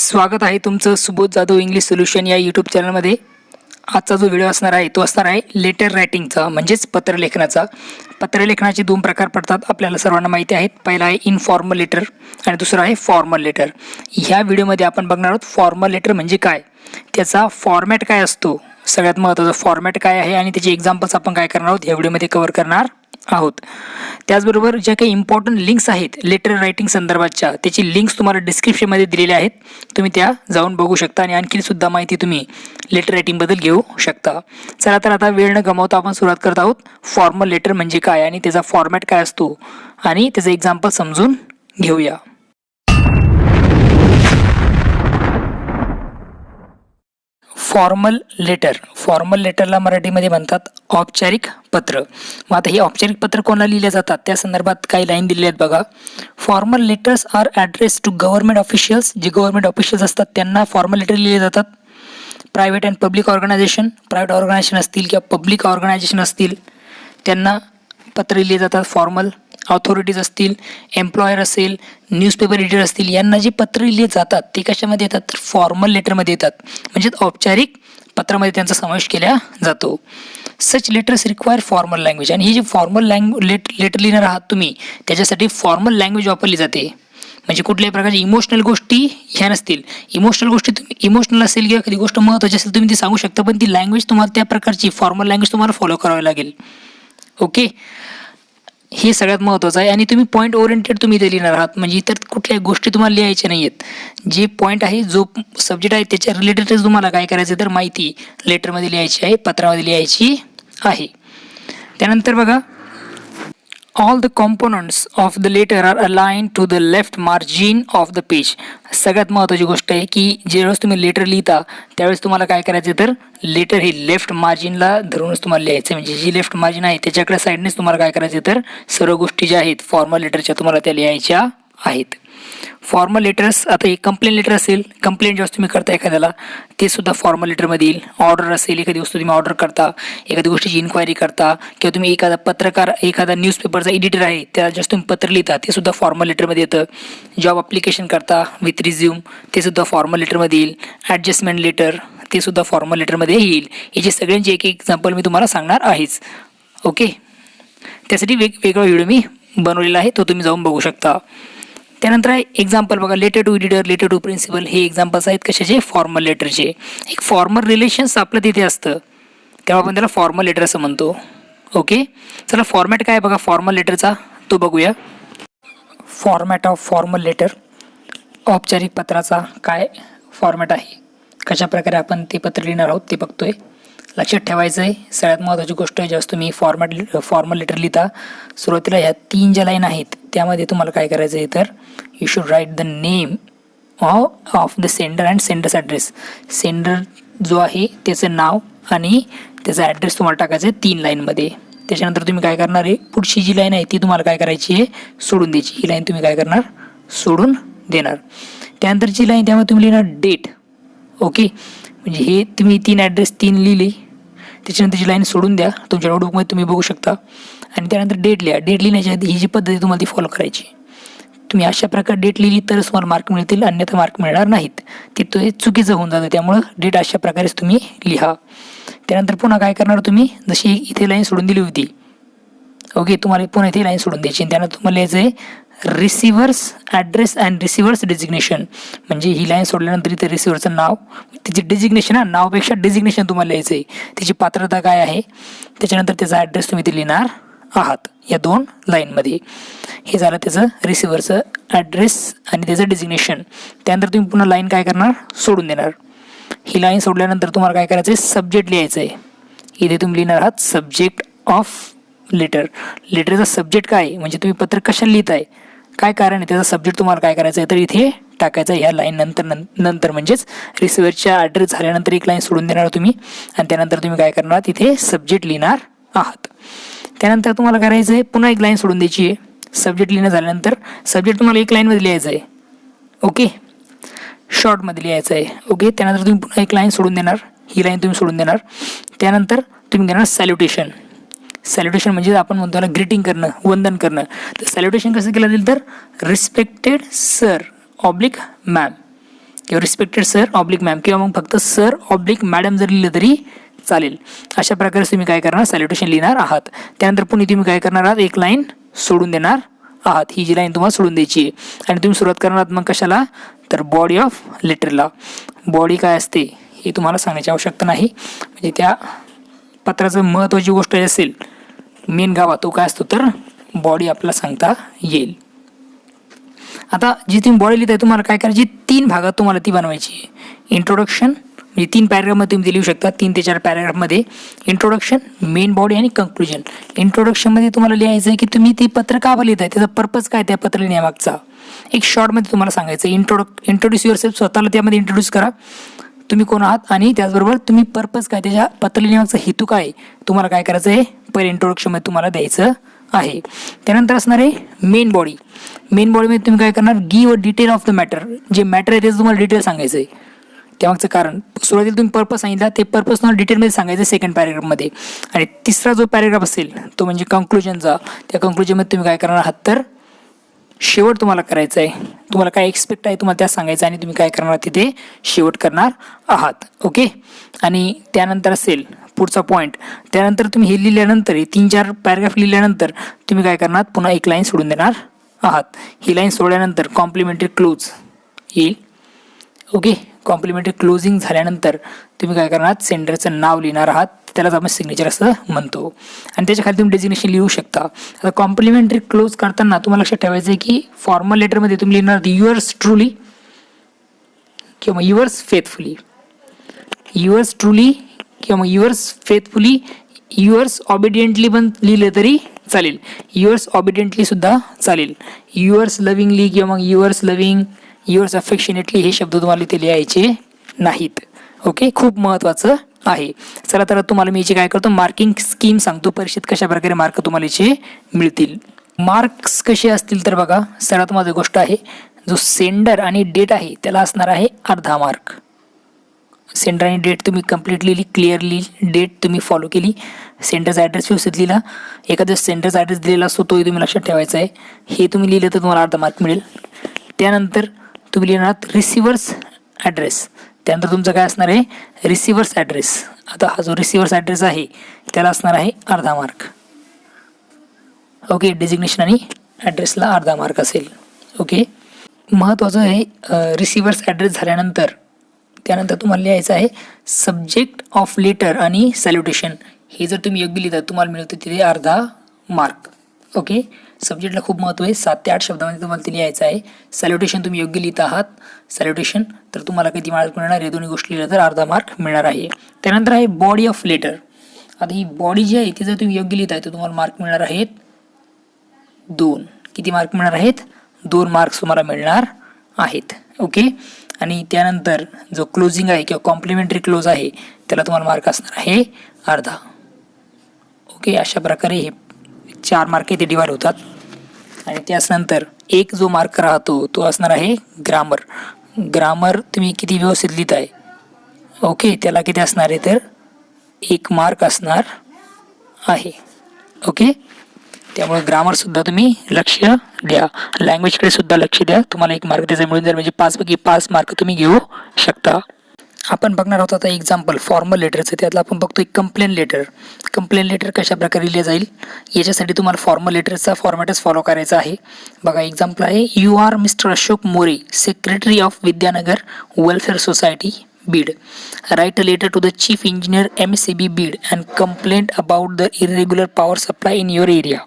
स्वागत आहे तुमचं सुबोध जाधव इंग्लिश सोल्युशन या यूट्यूब चॅनलमध्ये. आजचा जो व्हिडिओ असणार आहे तो असणार आहे लेटर रायटिंगचा, म्हणजेच पत्रलेखनाचा. पत्रलेखनाचे दोन प्रकार पडतात, आपल्याला सर्वांना माहिती आहेत. पहिला आहे इनफॉर्मल लेटर आणि दुसरा आहे फॉर्मल लेटर. ह्या व्हिडिओमध्ये आपण बघणार आहोत फॉर्मल लेटर म्हणजे काय, त्याचा फॉर्मॅट काय असतो, सगळ्यात महत्त्वाचा फॉर्मॅट काय आहे आणि त्याचे एक्झाम्पल्स आपण काय करणार आहोत ह्या व्हिडिओमध्ये कव्हर करणार आहोत. त्याचबरोबर ज्या काही इम्पॉर्टंट लिंक्स आहेत लेटर रायटिंग संदर्भातच्या, त्याची लिंक्स तुम्हाला डिस्क्रिप्शनमध्ये दिलेल्या आहेत, तुम्ही त्या जाऊन बघू शकता आणि आणखी सुद्धा माहिती तुम्ही लेटर रायटिंगबद्दल घेऊ शकता. चला तर आता वेळ न गमावता आपण सुरुवात करत आहोत. फॉर्मल लेटर म्हणजे काय आणि त्याचा फॉर्मॅट काय असतो आणि त्याचं एक्झाम्पल समजून घेऊया. फॉर्मल लेटरला मराठीमध्ये म्हणतात औपचारिक पत्र. मग आता हे औपचारिक पत्र कोणाला लिहिले जातात त्या संदर्भात काही लाईन दिलेल्या आहेत बघा. Formal letters are addressed to government officials. जे गव्हर्नमेंट ऑफिशियल्स असतात त्यांना फॉर्मल लेटर लिहिले जातात. Private and public organisation, private organisation असतील किंवा पब्लिक ऑर्गनायझेशन असतील त्यांना पत्र लिहिले जातात फॉर्मल. ऑथॉरिटीज असतील, एम्प्लॉयर असेल, न्यूजपेपर एडिटर असतील, यांना जे पत्र लिहिले जातात ते कशामध्ये येतात तर फॉर्मल लेटरमध्ये येतात, म्हणजे औपचारिक पत्रामध्ये त्यांचा समावेश केला जातो. सच लेटर्स रिक्वायर फॉर्मल लँग्वेज. आणि ही जी फॉर्मल लेटर लिहिणार आहात तुम्ही त्याच्यासाठी फॉर्मल लँग्वेज वापरली जाते. म्हणजे कुठल्याही प्रकारच्या इमोशनल गोष्टी ह्या नसतील. इमोशनल गोष्टी तुम्ही इमोशनल असेल किंवा एखादी गोष्ट महत्त्वाची असेल तुम्ही ती सांगू शकता, पण ती लँग्वेज तुम्हाला त्या प्रकारची फॉर्मल लँग्वेज तुम्हाला फॉलो करावी लागेल. ओके, हे सगळ्यात महत्त्वाचं आहे. आणि तुम्ही पॉईंट ओरिएंटेड तुम्ही इथे लिहिणार आहात, म्हणजे इतर कुठल्याही गोष्टी तुम्हाला लिहायच्या नाही आहेत. जे पॉईंट आहे, जो सब्जेक्ट आहे त्याच्या रिलेटेड तुम्हाला काय करायचं तर माहिती लेटरमध्ये लिहायची आहे, पत्रामध्ये लिहायची आहे. त्यानंतर बघा, all the components of the letter are aligned to the left margin of the page. सगळ्यात महत्त्वाची गोष्ट आहे की ज्यावेळेस तुम्ही लेटर लिहिता त्यावेळेस तुम्हाला काय करायचं तर लेटर ही लेफ्ट मार्जिनला धरूनच तुम्हाला लिहायचं. म्हणजे जी लेफ्ट मार्जिन आहे त्याच्याकडे साईडनेच तुम्हाला काय करायचं तर सर्व गोष्टी ज्या आहेत फॉर्मल लेटरच्या तुम्हाला त्या लिहायच्या आहेत. फॉर्मल लेटर्स, आता एक कंप्लेंट लेटर असेल, कंप्लेंट जेव्हा तुम्ही करता एखाद्याला ते सुद्धा फॉर्मल लेटरमध्ये येईल. ऑर्डर असेल, एखादी वस्तू तुम्ही ऑर्डर करता, एखादी गोष्टीची इन्क्वायरी करता, किंवा तुम्ही एखादा पत्रकार, एखादा न्यूजपेपरचा एडिटर आहे त्याला जेव्हा तुम्ही पत्र लिहिता ते सुद्धा फॉर्मल लेटरमध्ये येतं. जॉब अप्लिकेशन करता विथ रिझ्यूम ते सुद्धा फॉर्मल लेटरमध्ये येईल. ॲडजस्टमेंट लेटर ते सुद्धा फॉर्मल लेटरमध्ये येईल. याचे सगळ्यांचे एक एक्झाम्पल मी तुम्हाला सांगणार आहेच. ओके, त्यासाठी वेगवेगळा व्हिडिओ मी बनवलेला आहे, तो तुम्ही जाऊन बघू शकता. त्यानंतर आहे एक्झाम्पल बघा, letter to editor, letter to principal, हे एक्झाम्पल्स आहेत कशाचे फॉर्मल लेटरचे. एक फॉर्मल रिलेशन्स आपलं तिथे असतं तेव्हा आपण त्याला फॉर्मल लेटर असं म्हणतो. ओके, चला फॉर्मॅट काय बघा फॉर्मल लेटरचा तो बघूया. फॉर्मॅट ऑफ फॉर्मल लेटर, औपचारिक पत्राचा काय फॉर्मॅट आहे, कशाप्रकारे आपण ते पत्र लिहिणार आहोत ते बघतोय. लक्षात ठेवायचं आहे सगळ्यात महत्त्वाची गोष्ट, जेव्हा तुम्ही फॉर्मल लेटर लिहिता सुरुवातीला ह्या 3 ज्या लाईन आहेत त्यामध्ये तुम्हाला काय करायचं आहे तर you should write the name of the sender and sender's address. Sender जो आहे त्याचं नाव आणि त्याचा ॲड्रेस तुम्हाला टाकायचं आहे 3 लाईनमध्ये. त्याच्यानंतर तुम्ही काय करणार आहे, पुढची जी लाईन आहे ती तुम्हाला काय करायची आहे सोडून द्यायची. ही लाईन तुम्ही काय करणार सोडून देणार. त्यानंतरची लाईन त्यामुळे तुम्ही लिहिणार डेट. ओके, म्हणजे हे तुम्ही 3 ॲड्रेस 3 लिहिले, त्याच्यानंतरची लाईन सोडून द्या, तुमच्या नोटबुकमध्ये तुम्ही बघू शकता. आणि त्यानंतर डेट लिहा. डेट लिहिण्याच्या आधी ही जी पद्धती तुम्हाला ती फॉलो करायची. तुम्ही अशा प्रकारे डेट लिहिली तरच तुम्हाला मार्क मिळतील, अन्यथा मार्क मिळणार नाहीत. ते चुकीचं होऊन जातं, त्यामुळं डेट अशा प्रकारेच तुम्ही लिहा. त्यानंतर पुन्हा काय करणार तुम्ही, जशी इथे लाईन सोडून दिली होती, ओके, तुम्हाला पुन्हा इथे लाईन सोडून द्यायची. आणि त्यानंतर तुम्हाला लिहायचं आहे receivers address and receivers designation. म्हणजे ही लाईन सोडल्यानंतर इथे रिसिव्हरचं नाव, त्याची डेजिग्नेशन, नावापेक्षा डेजिग्नेशन तुम्हाला लिहायचं आहे, त्याची पात्रता काय आहे, त्याच्यानंतर त्याचा ॲड्रेस तुम्ही इथे लिहिणार आहात या 2 लाईनमध्ये. हे झालं त्याचं रिसिव्हरचं ॲड्रेस आणि त्याचं डेजिग्नेशन. त्यानंतर तुम्ही पुन्हा लाईन काय करणार सोडून देणार. ही लाईन सोडल्यानंतर तुम्हाला काय करायचं आहे सब्जेक्ट लिहायचं आहे. इथे तुम्ही लिहिणार आहात सब्जेक्ट ऑफ लेटर. लेटरचा सब्जेक्ट काय आहे, म्हणजे तुम्ही पत्र कशाला लिहिताय, काय कारण आहे, त्याचा सब्जेक्ट तुम्हाला काय करायचं आहे तर इथे टाकायचा. ह्या लाईन नंतर म्हणजेच रिसिव्हरच्या ॲड्रेस झाल्यानंतर एक लाईन सोडून देणार तुम्ही आणि त्यानंतर तुम्ही काय करणार तिथे सब्जेक्ट लिहिणार आहात. त्यानंतर तुम्हाला करायचं आहे पुन्हा एक लाईन सोडून द्यायची आहे. सब्जेक्ट लिहिणं झाल्यानंतर सब्जेक्ट तुम्हाला 1 लाईनमध्ये लिहायचं आहे. ओके, शॉर्टमध्ये लिहायचं आहे. ओके, त्यानंतर तुम्ही पुन्हा एक लाईन सोडून देणार, ही लाईन तुम्ही सोडून देणार. त्यानंतर तुम्ही देणार सॅल्युटेशन. सॅल्युटेशन म्हणजे आपण म्हणतो त्याला ग्रीटिंग करणं, वंदन करणं. तर सॅल्युटेशन कसं केलं जाईल तर रिस्पेक्टेड सर ऑब्लिक मॅम. किंवा रिस्पेक्टेड सर ऑब्लिक मॅम किंवा मग फक्त सर ऑब्लिक मॅडम जर लिहिलं तरी चालेल. अशा प्रकारे तुम्ही काय करणार सॅल्युटेशन लिहिणार आहात. त्यानंतर पुन्हा तुम्ही काय करणार आहात एक लाईन सोडून देणार आहात. ही जी लाईन तुम्हाला सोडून द्यायची आहे आणि तुम्ही सुरुवात करणार आहात मग कशाला तर बॉडी ऑफ लेटरला. बॉडी काय असते हे तुम्हाला सांगण्याची आवश्यकता नाही. म्हणजे त्या पत्राचं महत्त्वाची गोष्ट असेल मेन गावा तो काय असतो तर बॉडी आपल्याला सांगता येईल. आता जी तुम्ही बॉडी लिहिताय तुम्हाला काय करायची 3 भागात तुम्हाला ती बनवायची आहे. इंट्रोडक्शन म्हणजे 3 पॅरेग्राफमध्ये तुम्ही लिहू शकता 3 ते 4 पॅरेग्राफमध्ये. इंट्रोडक्शन, मेन बॉडी आणि कंक्लुजन. इंट्रोडक्शनमध्ये तुम्हाला लिहायचं आहे की तुम्ही ते पत्र का लिहिताय त्याचा पर्पज काय त्या पत्र लिहिण्यामागचा. एक शॉर्टमध्ये तुम्हाला सांगायचं इंट्रोड्यूस युअरसेल्फ, स्वतःला त्यामध्ये इंट्रोड्यूस करा तुम्ही कोण आहात आणि त्याचबरोबर तुम्ही पर्पज काय त्याच्या पत्र लिहिण्यामागचा हेतू काय तुम्हाला काय करायचं आहे पहिले इंट्रोडक्शनमध्ये तुम्हाला द्यायचं आहे. त्यानंतर असणार आहे मेन बॉडी. मेन बॉडीमध्ये तुम्ही काय करणार give a detail of the matter. जे मॅटर आहे त्याचं तुम्हाला डिटेल सांगायचं आहे त्यामागचं कारण. सुरुवातीला तुम्ही पर्पज सांगितला ते पर्पज तुम्हाला डिटेलमध्ये सांगायचं सेकंड पॅरेग्राफमध्ये. आणि तिसरा जो पॅरेग्राफ असेल तो म्हणजे कंक्लुजनचा. त्या कंक्लुजनमध्ये तुम्ही काय करणार आहात तर शेवट तुम्हाला करायचं आहे. तुम्हाला काय एक्सपेक्ट आहे तुम्हाला त्यात सांगायचं आणि तुम्ही काय करणार तिथे शेवट करणार आहात. ओके. आणि त्यानंतर असेल पुढचा पॉईंट. त्यानंतर तुम्ही हे लिहिल्यानंतर 3-4 पॅरेग्राफ लिहिल्यानंतर तुम्ही काय करणार पुन्हा एक लाईन सोडून देणार आहात. ही लाईन सोडल्यानंतर कॉम्प्लिमेंटरी क्लोज येईल. ओके. कॉम्प्लिमेंटरी क्लोजिंग झाल्यानंतर तुम्ही काय करणार सेंडरचं नाव लिहिणार आहात. त्यालाच आपण सिग्नेचर असं म्हणतो. आणि त्याच्या खाली तुम्ही डेजिग्नेशन लिहू शकता. आता कॉम्प्लिमेंटरी क्लोज करताना तुम्हाला लक्षात ठेवायचं आहे की फॉर्मल लेटरमध्ये तुम्ही लिहिणार युअर्स ट्रूली किंवा युअर्स फेथफुली. युअर्स ट्रूली किंवा युअर्स फेथफुली, युअर्स ऑबिडियंटली पण लिहिलं तरी चालेल. युअर्स ऑबिडियंटली सुद्धा चालेल. युअर्स लविंगली किंवा मग युअर्स लविंग, युअर्स अफेक्शनेटली हे शब्द तुम्हाला इथे लिहायचे नाहीत. ओके. खूप महत्त्वाचं आहे. चला तर तुम्हाला मी याची काय करतो मार्किंग स्कीम सांगतो. परीक्षेत कशा प्रकारे मार्क तुम्हाला याचे मिळतील. मार्क्स कसे असतील तर बघा सर्वात महत्त्वाची गोष्ट आहे जो सेंडर आणि डेट आहे त्याला असणार आहे अर्धा मार्क. सेंडर आणि डेट तुम्ही कम्प्लिटली क्लिअरली डेट तुम्ही फॉलो केली. सेंटरचा ॲड्रेस व्यवस्थित लिहिला. एखाद्या सेंटरचा ॲड्रेस दिलेला असतो तोही तुम्ही लक्षात ठेवायचा आहे. हे तुम्ही लिहिलं तर तुम्हाला अर्धा मार्क मिळेल. त्यानंतर तुम्ही लिहिणार रिसिव्हर्स ॲड्रेस. त्यानंतर तुमचं काय असणार आहे रिसिव्हर्स ॲड्रेस. आता हा जो रिसिव्हर्स ॲड्रेस आहे त्याला असणार आहे अर्धा मार्क. ओके. डेजिग्नेशन आणि ॲड्रेसला अर्धा मार्क असेल. ओके. महत्त्वाचं आहे रिसिव्हर्स ॲड्रेस झाल्यानंतर त्यानंतर तुम्हाला लिहायचं आहे सब्जेक्ट ऑफ लेटर आणि सॅल्युटेशन. हे जर तुम्ही योग्य लिहिता तुम्हाला मिळतं तिथे अर्धा मार्क. ओके. सब्जेक्टला खूप महत्त्व आहे. 7 ते 8 शब्दामध्ये तुम्हाला ते लिहायचं आहे. सॅल्युटेशन तुम्ही योग्य लिहित आहात सॅल्युटेशन तर तुम्हाला किती मार्क मिळणार या दोन्ही गोष्टी लिहिल्या तर अर्धा मार्क मिळणार आहे. त्यानंतर आहे बॉडी ऑफ लेटर. आता ही बॉडी जी आहे ती जर तुम्ही योग्य लिहित आहे तर तुम्हाला मार्क मिळणार आहेत 2. किती मार्क मिळणार आहेत 2 मार्क्स तुम्हाला मिळणार आहेत. ओके. आणि त्यानंतर जो क्लोजिंग आहे किंवा कॉम्प्लिमेंटरी क्लोज आहे त्याला तुम्हाला मार्क असणार आहे अर्धा. ओके. अशा प्रकारे हे 4 मार्क ते डिवाइड होतात. आणि त्याचनंतर एक जो मार्क राहतो तो असणार आहे ग्रामर. ग्रामर तुम्ही किती व्यवस्थित लिहित आहे ओके त्याला किती असणार आहे तर 1 मार्क असणार आहे. ओके. त्यामुळे ग्रामरसुद्धा तुम्ही लक्ष द्या. लँग्वेजकडे सुद्धा लक्ष द्या. तुम्हाला 1 मार्क त्याचा मिळून जाईल म्हणजे 5 पैकी 5 मार्क तुम्ही घेऊ शकता. आपण बघणार आहोत आता एक्झाम्पल फॉर्मल लेटरचं. त्यातलं आपण बघतो एक कंप्लेन लेटर. कंप्लेन लेटर कशा प्रकारे लिहिलं जाईल याच्यासाठी तुम्हाला फॉर्मल लेटरचा फॉर्मॅटच फॉलो करायचा आहे. बघा एक्झाम्पल आहे you are mister Ashok More secretary of Vidyanagar welfare society Beed. Write a letter to the chief engineer MSCB Beed and complaint about the irregular power supply in your area.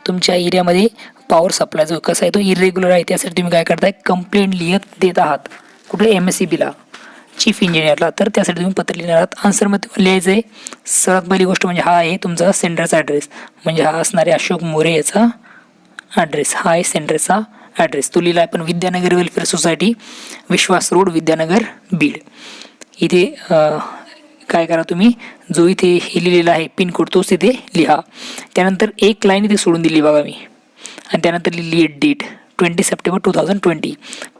तुमच्या एरियामध्ये पॉवर सप्लाय जो कसा आहे तो इरेग्युलर आहे त्यासाठी तुम्ही काय करताय कंप्लेंट लिहित देत आहात. कुठे MSCBला चीफ इंजिनियरला. तर त्यासाठी तुम्ही पत्र लिहिणार आहात. आन्सरमध्ये लिहायचं आहे सर्वात पहिली गोष्ट म्हणजे हा आहे तुमचा सेंटरचा ॲड्रेस. म्हणजे हा असणार आहे अशोक मोरे याचा ॲड्रेस. हा आहे सेंटरचा ॲड्रेस. तो लिहिला आहे पण विद्यानगर वेलफेअर सोसायटी विश्वास रोड विद्यानगर बीड. इथे काय करा तुम्ही जो इथे हे लिहिलेला आहे पिनकोड तोच इथे लिहा. त्यानंतर एक लाईन इथे सोडून दिली बघा मी आणि त्यानंतर लिहिली आहे डेट 20 सप्टेंबर 2020.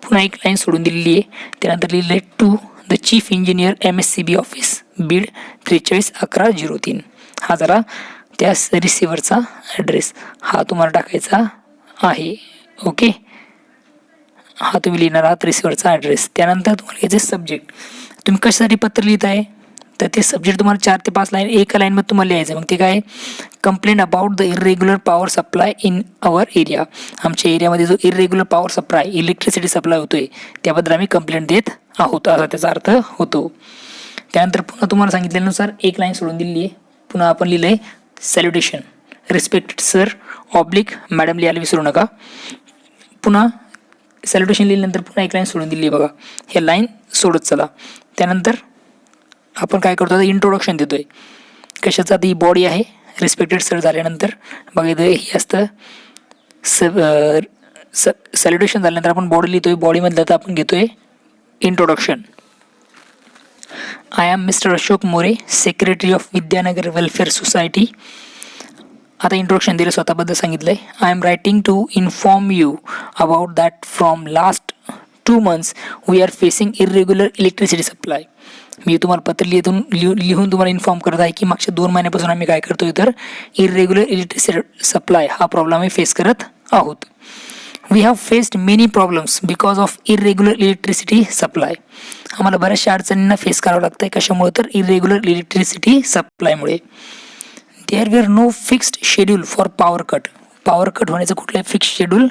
पुन्हा एक लाईन सोडून दिलेली आहे. त्यानंतर लिहिलं आहे to the chief engineer MSCB office Beed 431103. हा जरा त्या रिसिव्हरचा ॲड्रेस हा तुम्हाला टाकायचा आहे. ओके. हा तुम्ही लिहिणार आहात रिसिव्हरचा ॲड्रेस. त्यानंतर तुम्हाला याचे सब्जेक्ट, तुम्ही कशासाठी पत्र लिहित आहे तर ते सब्जेक्ट तुम्हाला 4 ते 5 लाईन एका लाईनमध्ये तुम्हाला लिहायचं. मग ते काय, complaint about the irregular power supply in our area. आमच्या एरियामध्ये जो irregular power supply, electricity supply होतोय त्याबद्दल आम्ही कंप्लेंट देत आहोत, असा त्याचा अर्थ होतो. त्यानंतर पुन्हा तुम्हाला सांगितल्यानुसार एक लाईन सोडून दिलेली आहे. पुन्हा आपण लिहिलं आहे सॅल्युटेशन, रिस्पेक्टेड सर ऑब्लिक मॅडम लिहायला विसरू नका. पुन्हा सॅल्युटेशन लिहिल्यानंतर पुन्हा एक लाईन सोडून दिली आहे बघा, हे लाईन सोडत चला. त्यानंतर आपण काय करतो, इंट्रोडक्शन देतोय. कशाचा, ती बॉडी आहे रिस्पेक्टेड सर झाल्यानंतर बघा इथं हे असतं सॅल्युटेशन झाल्यानंतर आपण बॉडी लिहितोय. बॉडीमधलं तर आपण घेतोय introduction. I am mister Ashok More, secretary of Vidyanagar welfare society. आता इंट्रोडक्शन दिलं, स्वतःबद्दल सांगितलंय. I am writing to inform you about that from last 2 months we are facing irregular electricity supply. मी तुम्हाला पत्र लिहून तुम्हाला इन्फॉर्म करत आहे की मागच्या 2 महिन्यापासून आम्ही काय करतोय तर इरेग्युलर इलेक्ट्रिसिटी सप्लाय हा प्रॉब्लेम आम्ही फेस करत आहोत. We have faced many problems because of irregular electricity supply. आम्हाला बऱ्याचशा अडचणींना फेस करावं लागतं आहे. कशामुळे तर इरेग्युलर इलेक्ट्रिसिटी सप्लायमुळे. There were no fixed schedule for power cut. Power cut होण्याचं कुठलंही फिक्स शेड्यूल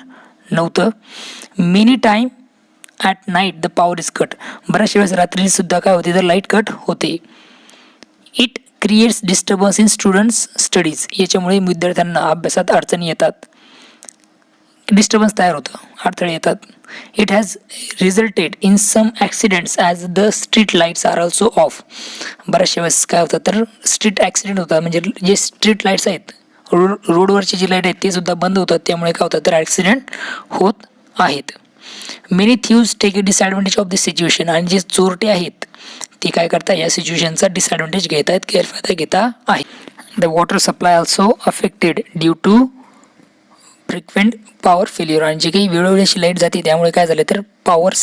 नव्हतं. Many time at night the power is cut. बऱ्याचशा वेळेस रात्री सुद्धा काय होते तर लाईट कट होते. It creates disturbance in students studies. याच्यामुळे विद्यार्थ्यांना अभ्यासात अडचणी येतात, डिस्टर्बन्स तयार होतं, अडथळे येतात. It has resulted in some accidents as the street lights are also off. बऱ्याचशा वेळेस काय होतं तर स्ट्रीट ॲक्सिडेंट होतात, म्हणजे जे स्ट्रीट लाईट्स आहेत, रोडवरची जी लाईट आहेत ते सुद्धा बंद होतात. त्यामुळे काय होतं तर ॲक्सिडेंट होत आहेत. Many thieves take a disadvantage of this situation. आणि जे चोरटे आहेत ते काय करतात, या सिच्युएशनचा डिसॲडव्हान्टेज घेत आहेत, गैरफायदा घेता आहेत. The water supply also affected due to frequent power failure. आणि जे काही वेळोवेळी अशी लाईट जाते त्यामुळे काय झालं तर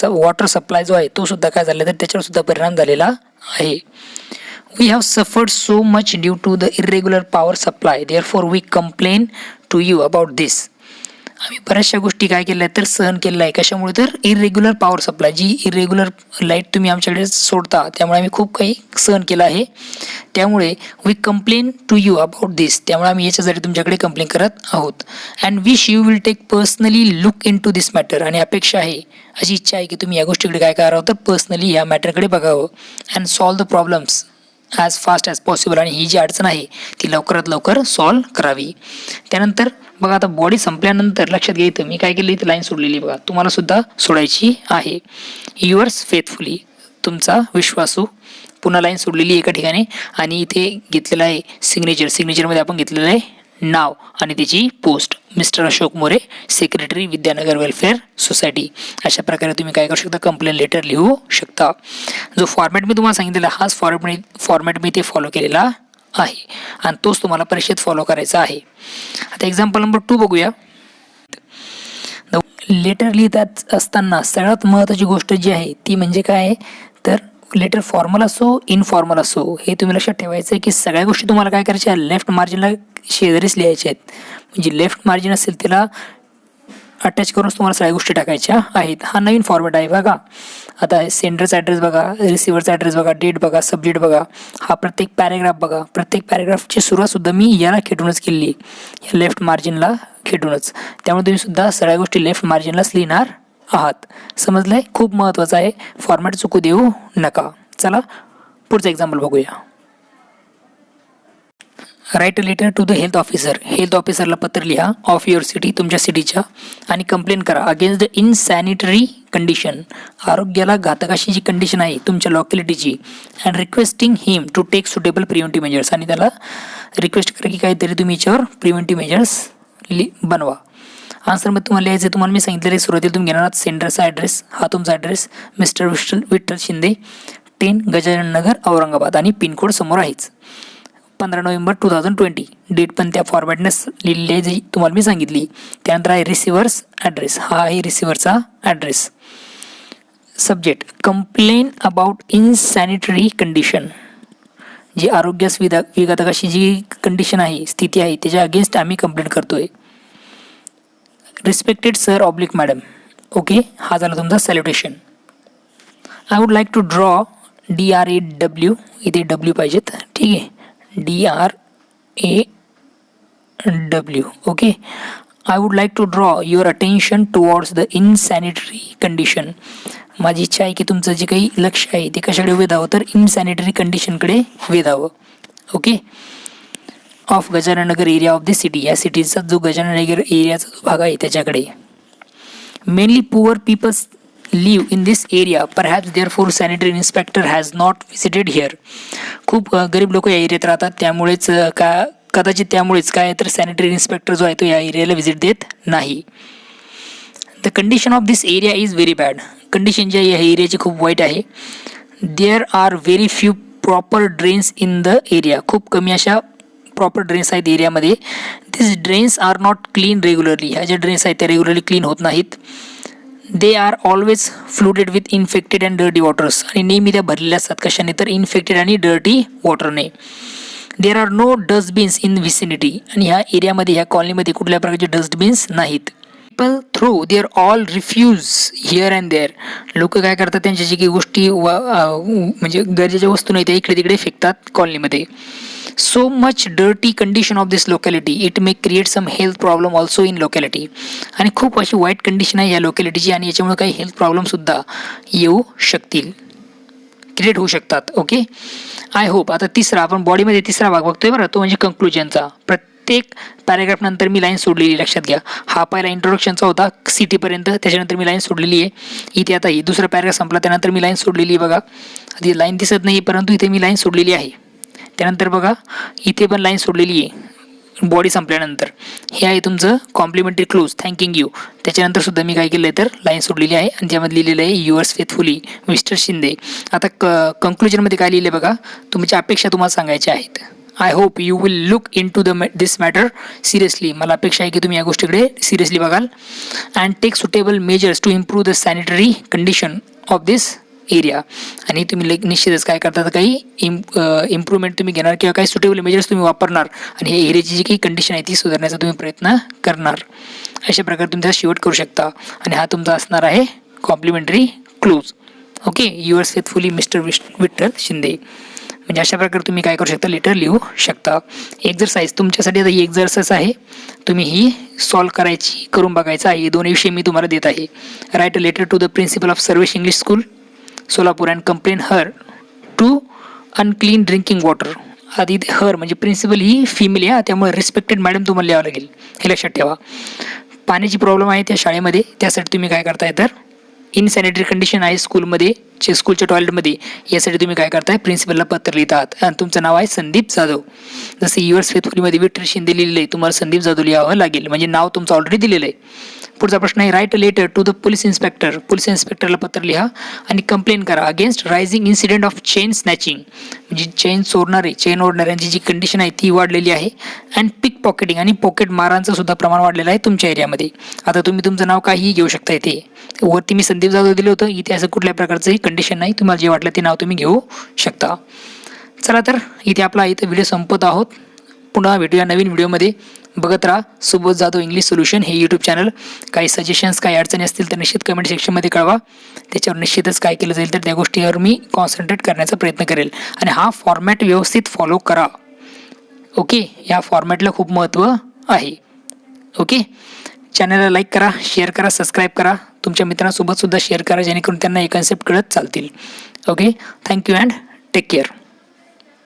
वॉटर सप्लाय जो आहे तो सुद्धा काय झाला तर त्याच्यावर सुद्धा परिणाम झालेला आहे. We have suffered so much due to the irregular power supply, therefore we complain to you about this. आम्ही बऱ्याचशा गोष्टी काय केल्या तर सहन केलेलं आहे. कशामुळे तर इरेग्युलर पॉवर सप्लाय, जी इरेग्युलर लाईट तुम्ही आमच्याकडे सोडता त्यामुळे आम्ही खूप काही सहन केलं आहे. त्यामुळे we complain to you about this. त्यामुळे आम्ही याच्यासाठी तुमच्याकडे कंप्लेन करत आहोत. And wish you will take personally look in to this matter. आणि अपेक्षा आहे, अशी इच्छा आहे की तुम्ही या गोष्टीकडे काय करावं तर पर्सनली या मॅटरकडे बघावं. And solve the problems as fast as possible. आणि ही जी अडचण आहे ती लवकरात लवकर सॉल्व करावी. त्यानंतर बघा आता बॉडी संपल्यानंतर लक्षात घ्यायचं मी काय केलं, इथे लाईन सोडलेली बघा, तुम्हाला सुद्धा सोडायची आहे. युअर्स फेथफुली, तुमचा विश्वासू. पुन्हा लाईन सोडलेली एका ठिकाणी आणि इथे घेतलेलं आहे सिग्नेचर. सिग्नेचरमध्ये आपण घेतलेलं आहे नाव आणि त्याची post, mister Ashok More, secretary Vidyanagar welfare society. अशा प्रकारे तुम्ही काय करू शकता, कंप्लेंट लेटर लिहू शकता. जो फॉर्मॅट मी तुम्हाला सांगितलेला हाच फॉर्मॅट मी ते फॉलो केलेला आहे आणि तोच तुम्हाला परीक्षेत फॉलो करायचा आहे. आता एक्झाम्पल नंबर 2 बघूया. लेटर लिहित असताना सगळ्यात महत्त्वाची गोष्ट जी आहे ती म्हणजे काय तर लेटर फॉर्मल असो इनफॉर्मल असो, हे तुम्ही लक्षात ठेवायचं आहे की सगळ्या गोष्टी तुम्हाला काय करायच्या, लेफ्ट मार्जिनला शेजारीच लिहायच्या आहेत. म्हणजे लेफ्ट मार्जिन असेल त्याला अटॅच करूनच तुम्हाला सगळ्या गोष्टी टाकायच्या आहेत. हा नवीन फॉर्मॅट आहे बघा. आता सेंडरचा ॲड्रेस बघा, रिसिव्हरचा ॲड्रेस बघा, डेट बघा, सब्जेक्ट बघा, हा प्रत्येक पॅरेग्राफ बघा. प्रत्येक पॅरेग्राफची सुरुवातसुद्धा मी याला खेटूनच केली, या लेफ्ट मार्जिनला खेटूनच. त्यामुळे तुम्ही सुद्धा सगळ्या गोष्टी लेफ्ट मार्जिनलाच लिहिणार आहात. समजलं आहे? खूप महत्त्वाचं आहे, फॉर्मॅट चुकू देऊ नका. चला पुढचं एक्झाम्पल बघूया. Write a letter to the health officer. Health ऑफिसरला पत्र लिहा ऑफ युअर सिटी, तुमच्या सिटीच्या, आणि कंप्लेन करा अगेन्स्ट द इनसॅनिटरी कंडिशन. आरोग्याला घातक अशी जी कंडिशन आहे तुमच्या लोकॅलिटीची. And requesting him to take suitable preventive measures. आणि त्याला रिक्वेस्ट करा की काहीतरी तुम्ही याच्यावर प्रिव्हेंटिव्ह मेजर्स बनवा. आन्सरमध्ये तुम्हाला लिहायचं, तुम्हाला मी सांगितलेलं सुरुवातीला तुम्ही घेणार आहात सेंडरचा ॲड्रेस, हा तुमचा ॲड्रेस मिस्टर विठ्ठल शिंदे, 10 गजानन नगर औरंगाबाद, आणि पिनकोड समोर आहेच 15 नोव्हेंबर 2020. डेट पण त्या फॉर्मॅटने लिहिलेली आहे जी तुम्हाला मी सांगितली. त्यानंतर आहे रिसिव्हर्स ॲड्रेस, हा आहे रिसिव्हरचा address. Subject complain about insanitary condition, जी आरोग्यास विघातक अशी जी कंडिशन आहे, स्थिती आहे, त्याच्या अगेन्स्ट आम्ही कंप्लेंट करतोय. Respected sir oblique madam, okay, हा झाला तुमचा salutation. I would like to draw DRAW, इथे डब्ल्यू पाहिजेत, ठीक आहे, DRAW. Okay, I would like to draw your attention towards the insanitary condition. माझी इच्छा आहे की तुमचं जे काही लक्ष आहे ते कशाकडे वेधावं, तर इनसॅनिटरी कंडिशनकडे वेधावं. Okay, of Gajanannagar area of the city, या सिटीचा जो गजाननगर एरियाचा जो भाग आहे त्याच्याकडे. Mainly poor peoples live in this area, perhaps therefore sanitary inspector has not visited here. खूप गरीब लोक या एरियात राहतात, त्यामुळेच कदाचित त्यामुळेच काय तर सॅनिटरी इन्स्पेक्टर जो आहे तो या एरियाला व्हिजिट देत नाही. The condition of this area is very bad. Condition जी आहे या एरियाची खूप वाईट आहे. There are very few proper drains in the area. खूप कमी अशा प्रॉपर ड्रेन्स आहेत एरियामध्ये. This drains are not clean regularly. ह्या ज्या ड्रेन्स आहेत त्या रेग्युलरली क्लीन होत नाहीत. They are always flooded with infected and dirty waters. आणि नेहमी त्या भरलेल्या असतात कशाने, तर इन्फेक्टेड आणि dirty वॉटरने. There are no dustbins in vicinity. आणि ह्या एरियामध्ये, ह्या कॉलनीमध्ये कुठल्या प्रकारचे डस्टबिन्स नाहीत. People throw their all refuse here and there. लोक काय करतात, त्यांच्या जी काही गोष्टी म्हणजे गरजेच्या वस्तू नाही त्या इकडे तिकडे फेकतात कॉलनीमध्ये. So much dirty condition of this locality, it may create some health problem also in locality. आणि खूप अशी वाईट कंडिशन आहे या लोकॅलिटीची, आणि याच्यामुळे काही हेल्थ प्रॉब्लेमसुद्धा येऊ शकतील, क्रिएट होऊ शकतात. Okay, I hope. आता तिसरा, आपण बॉडीमध्ये तिसरा भाग बघतोय बरं, तो म्हणजे कंक्लुजनचा. प्रत्येक पॅरेग्राफ नंतर मी लाईन सोडलेली, लक्षात घ्या. हा पहिला इंट्रोडक्शनचा होता सिटीपर्यंत, त्याच्यानंतर मी लाईन सोडलेली आहे. इथे आता ही दुसरा पॅरेग्राफ संपला, त्यानंतर मी लाईन सोडलेली आहे बघा. आधी लाईन दिसत नाही परंतु इथे मी लाईन सोडलेली आहे. त्यानंतर बघा इथे पण लाईन सोडलेली आहे बॉडी संपल्यानंतर. हे आहे तुमचं कॉम्प्लिमेंटरी क्लोज, थँकिंग यू. त्याच्यानंतर सुद्धा मी काय केलं आहे तर लाईन सोडलेली आहे, आणि त्यामध्ये लिहिलेलं आहे युअर्स फेथफुली मिस्टर शिंदे. आता कंक्लुजनमध्ये काय लिहिलं बघा, तुमच्या अपेक्षा तुम्हाला सांगायच्या आहेत. I hope you will look in to this matter seriously. मला अपेक्षा आहे की तुम्ही या गोष्टीकडे सिरियसली बघाल. And take suitable measures to improve the sanitary condition of this area. आणि तुम्ही निश्चितच काय करतात, काही इम्प्रूव्हमेंट तुम्ही घेणार किंवा काही सुटेबल मेजर्स तुम्ही वापरणार, आणि हे एरियाची जी काही कंडिशन आहे ती सुधारण्याचा तुम्ही प्रयत्न करणार. अशा प्रकारे तुम्ही त्याचा शेवट करू शकता. आणि हा तुमचा असणार आहे complimentary close. Okay, yours faithfully mister Vitthal Shinde. म्हणजे अशा प्रकारे तुम्ही काय करू शकता, लेटर लिहू शकता. एक्झरसाइज तुमच्यासाठी आता ही एक्झरसाइज आहे, तुम्ही ही सॉल्व करायची, करून बघायचं आहे. 2 विषय मी तुम्हाला देत आहे. Write a letter to the principal of Sarvesh English school Solapur and complain her to unclean drinking water. आधी हर म्हणजे प्रिन्सिपल ही फिमेल आहे, त्यामुळे रिस्पेक्टेड मॅडम तुम्हाला लिहावं लागेल, हे लक्षात ठेवा. पाण्याची प्रॉब्लेम आहे त्या शाळेमध्ये, त्यासाठी तुम्ही काय करताय तर इनसॅनिटरी कंडिशन आहे स्कूलमध्ये, स्कूलच्या टॉयलेटमध्ये, यासाठी तुम्ही काय करताय, प्रिन्सिपलला पत्र लिहितात. आणि तुमचं नाव आहे संदीप जाधव. जसं युअर्स फेथफुलीमध्ये विठ्ठल शिंदे लिहिलेलं आहे, तुम्हाला संदीप जाधव लिहावं लागेल, म्हणजे नाव तुमचं ऑलरेडी दिलेलं आहे. पुढचा प्रश्न आहे, write a letter to the police inspector. Police इन्स्पेक्टरला पत्र लिहा आणि कंप्लेन करा against rising incident of chain snatching. म्हणजे चेन ओढणाऱ्यांची जी कंडिशन आहे ती वाढलेली आहे. अँड पिक पॉकेटिंग, आणि पॉकेट मारांचं सुद्धा प्रमाण वाढलेलं आहे तुमच्या एरियामध्ये. आता तुम्ही तुमचं नाव काहीही घेऊ शकता. इथे वरती मी संदीप जाधव दिलं होतं, इथे असं कुठल्या प्रकारचंही कंडिशन नाही, तुम्हाला जे वाटलं ते नाव तुम्ही घेऊ शकता. चला तर इथे आपला व्हिडिओ संपत आहोत. पुन्हा भेटूया नवीन व्हिडिओमध्ये. बघत राहा सुबोध जाधव इंग्लिश सोल्युशन हे यूट्यूब चॅनल. काही सजेशन्स, काही अडचणी असतील तर निश्चित कमेंट सेक्शनमध्ये कळवा. त्याच्यावर निश्चितच काय केलं जाईल तर त्या गोष्टीवर मी कॉन्सन्ट्रेट करण्याचा प्रयत्न करेल. आणि हा फॉर्मॅट व्यवस्थित फॉलो करा. ओके, या फॉर्मॅटला खूप महत्त्व आहे. ओके, चॅनलला लाईक करा, शेअर करा, सबस्क्राईब करा, तुमच्या मित्रांसोबत सुद्धा शेअर करा, जेणेकरून त्यांना हे कन्सेप्ट कळत चालतील. Okay, thank you and take care.